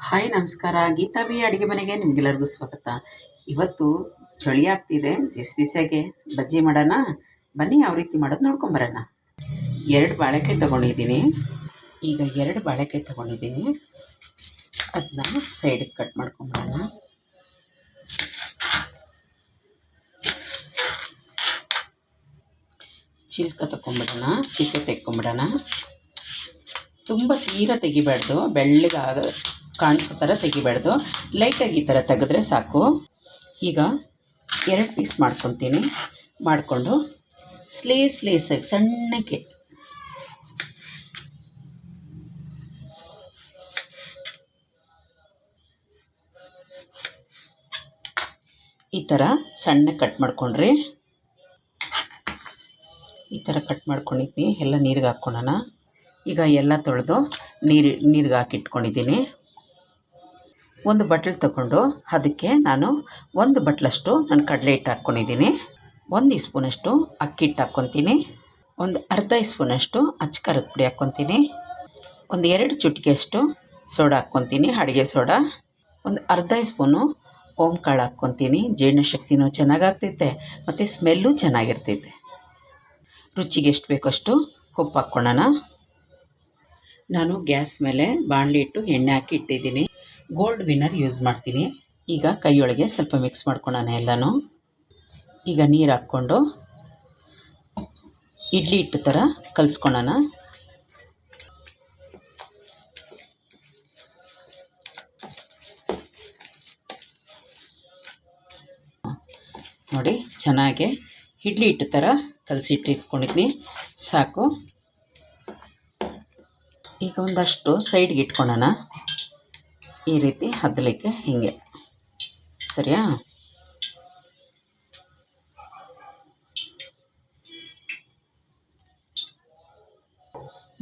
Hi ನಮಸ್ಕಾರ, Geetha B ಅಡುಗೆ ಮನೆಗೆ ನಿಮಗೆಲ್ಲರಿಗೂ ಸ್ವಾಗತ. ಇವತ್ತು ಚಳಿ ಆಗ್ತಿದೆ, ಬಿಸಿ ಬಿಸಿಯಾಗೆ ಬಜ್ಜಿ ಮಾಡೋಣ ಬನ್ನಿ. ಯಾವ ರೀತಿ ಮಾಡೋದು ನೋಡ್ಕೊಂಬರೋಣ. 2 ಬಾಳೆಕಾಯಿ ತೊಗೊಂಡಿದ್ದೀನಿ. ಈಗ 2 ಬಾಳೆಕಾಯಿ ತೊಗೊಂಡಿದ್ದೀನಿ, ಅದನ್ನ ಸೈಡಿಗೆ ಕಟ್ ಮಾಡ್ಕೊಂಬಿಡೋಣ. ಚಿಲ್ಕ ತೊಗೊಂಬಿಡೋಣ, ಚಿಲ್ಕ ತೆಕ್ಕೊಂಬಿಡೋಣ. ತುಂಬ ತೀರ ತೆಗಿಬಾರ್ದು, ಬೆಳ್ಳಗಾಗ ಕಾಣಿಸೋ ಥರ ತೆಗಿಬಾರ್ದು, ಲೈಟಾಗಿ ಈ ಥರ ತೆಗೆದ್ರೆ ಸಾಕು. ಈಗ 2 ಪೀಸ್ ಮಾಡ್ಕೊತೀನಿ. ಮಾಡಿಕೊಂಡು ಸ್ಲೇಸಾಗಿ ಸಣ್ಣಕ್ಕೆ ಈ ಥರ ಸಣ್ಣಗೆ ಕಟ್ ಮಾಡ್ಕೊಂಡ್ರಿ. ಈ ಥರ ಕಟ್ ಮಾಡ್ಕೊಂಡಿದ್ದೀನಿ. ಎಲ್ಲ ನೀರಿಗೆ ಹಾಕ್ಕೊಳ್ಳೋಣ. ಈಗ ಎಲ್ಲ ತೊಳೆದು ನೀರಿಗೆ ಹಾಕಿಟ್ಕೊಂಡಿದ್ದೀನಿ. ಒಂದು ಬಟ್ಲು ತಗೊಂಡು ಅದಕ್ಕೆ ನಾನು 1 ಬಟ್ಲಷ್ಟು ಕಡಲೆ ಹಿಟ್ಟು ಹಾಕ್ಕೊಂಡಿದ್ದೀನಿ. 1 ಸ್ಪೂನಷ್ಟು ಅಕ್ಕಿ ಹಿಟ್ಟು ಹಾಕ್ಕೊತೀನಿ. ಒಂದು ಅರ್ಧ ಸ್ಪೂನಷ್ಟು ಅಚ್ಚ ಖಾರದ ಪುಡಿ ಹಾಕ್ಕೊತೀನಿ. ಒಂದು 2 ಚಿಟಿಕೆಯಷ್ಟು ಸೋಡಾ ಹಾಕ್ಕೊತೀನಿ, ಅಡುಗೆ ಸೋಡಾ. ಒಂದು ಅರ್ಧ ಸ್ಪೂನು ಓಂಕಾಳು ಹಾಕ್ಕೊತೀನಿ. ಜೀರ್ಣಶಕ್ತಿನೂ ಚೆನ್ನಾಗಾಗ್ತೈತೆ ಮತ್ತು ಸ್ಮೆಲ್ಲು ಚೆನ್ನಾಗಿರ್ತೈತೆ. ರುಚಿಗೆ ಎಷ್ಟು ಬೇಕಷ್ಟು ಉಪ್ಪು ಹಾಕ್ಕೊಳ್ಳೋಣ. ನಾನು ಗ್ಯಾಸ್ ಮೇಲೆ ಬಾಣಲಿ ಇಟ್ಟು ಎಣ್ಣೆ ಹಾಕಿ ಇಟ್ಟಿದ್ದೀನಿ. ಗೋಲ್ಡ್ ವಿನ್ನರ್ ಯೂಸ್ ಮಾಡ್ತೀನಿ. ಈಗ ಕೈಯೊಳಗೆ ಸ್ವಲ್ಪ ಮಿಕ್ಸ್ ಮಾಡ್ಕೊಳ್ಳೋಣ ಎಲ್ಲನೂ. ಈಗ ನೀರು ಹಾಕ್ಕೊಂಡು ಇಡ್ಲಿ ಹಿಟ್ಟು ಥರ ಕಲಿಸ್ಕೊಳ್ಳೋಣ. ನೋಡಿ, ಚೆನ್ನಾಗಿ ಇಡ್ಲಿ ಹಿಟ್ಟು ಥರ ಕಲಸಿಟ್ಟಿಟ್ಕೊಂಡಿದ್ದೀನಿ, ಸಾಕು. ಈಗ ಒಂದಷ್ಟು ಸೈಡ್ಗೆ ಇಟ್ಕೊಳ್ಳೋಣ. ಈ ರೀತಿ ಹದ್ದಲಿಕ್ಕೆ ಹೀಗೆ, ಸರಿಯಾ?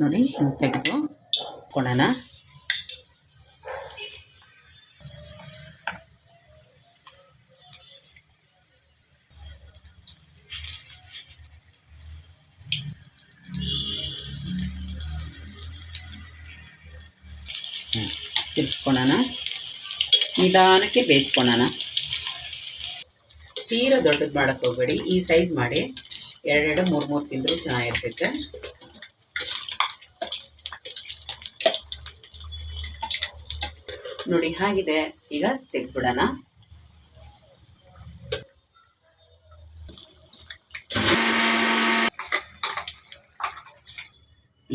ನೋಡಿ, ಹಿಂಗೆ ತೆಗೆದು ಇಟ್ಕೊಳ್ಳೋಣ. ತಿರ್ಸ್ಕೊಳ್ಳೋಣ. ನಿಧಾನಕ್ಕೆ ಬೇಯಿಸ್ಕೊಳ್ಳೋಣ. ತೀರ ದೊಡ್ಡದು ಮಾಡೋಕ್ಕೆ ಹೋಗಬೇಡಿ, ಈ ಸೈಜ್ ಮಾಡಿ. 2 3 ತಿಂದರೂ ಚೆನ್ನಾಗಿರ್ತೈತೆ. ನೋಡಿ, ಹಾಗಿದೆ. ಈಗ ತೆಗೆದ್ಬಿಡೋಣ.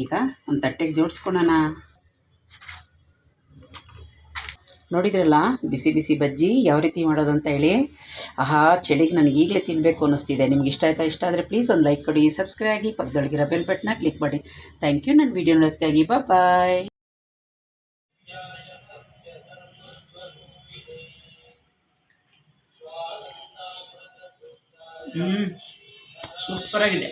ಈಗ ಒಂದು ತಟ್ಟೆಗೆ ಜೋಡಿಸ್ಕೊಳ್ಳೋಣ. ನೋಡಿದ್ರಲ್ಲ, ಬಿಸಿ ಬಿಸಿ ಬಜ್ಜಿ ಯಾವ ರೀತಿ ಮಾಡೋದು ಅಂತ ಹೇಳಿ. ಆಹಾ, ಚಳಿಗೆ ನನಗೆ ಈಗಲೇ ತಿನ್ನಬೇಕು ಅನ್ನಿಸ್ತಿದೆ. ನಿಮ್ಗೆ ಇಷ್ಟ ಆಯಿತಾ? ಇಷ್ಟ ಆದರೆ ಪ್ಲೀಸ್ ಒಂದು ಲೈಕ್ ಕೊಡಿ, ಸಬ್ಸ್ಕ್ರೈಬ್ ಆಗಿ, ಪಕ್ಕದೊಳಗಿರೋ ಬೆಲ್ ಬಟನ್ನ ಕ್ಲಿಕ್ ಮಾಡಿ. ಥ್ಯಾಂಕ್ ಯು ನನ್ನ ವೀಡಿಯೋ ನೋಡೋದಕ್ಕಾಗಿ. ಬಾಯ್. ಸೂಪರಾಗಿದೆ.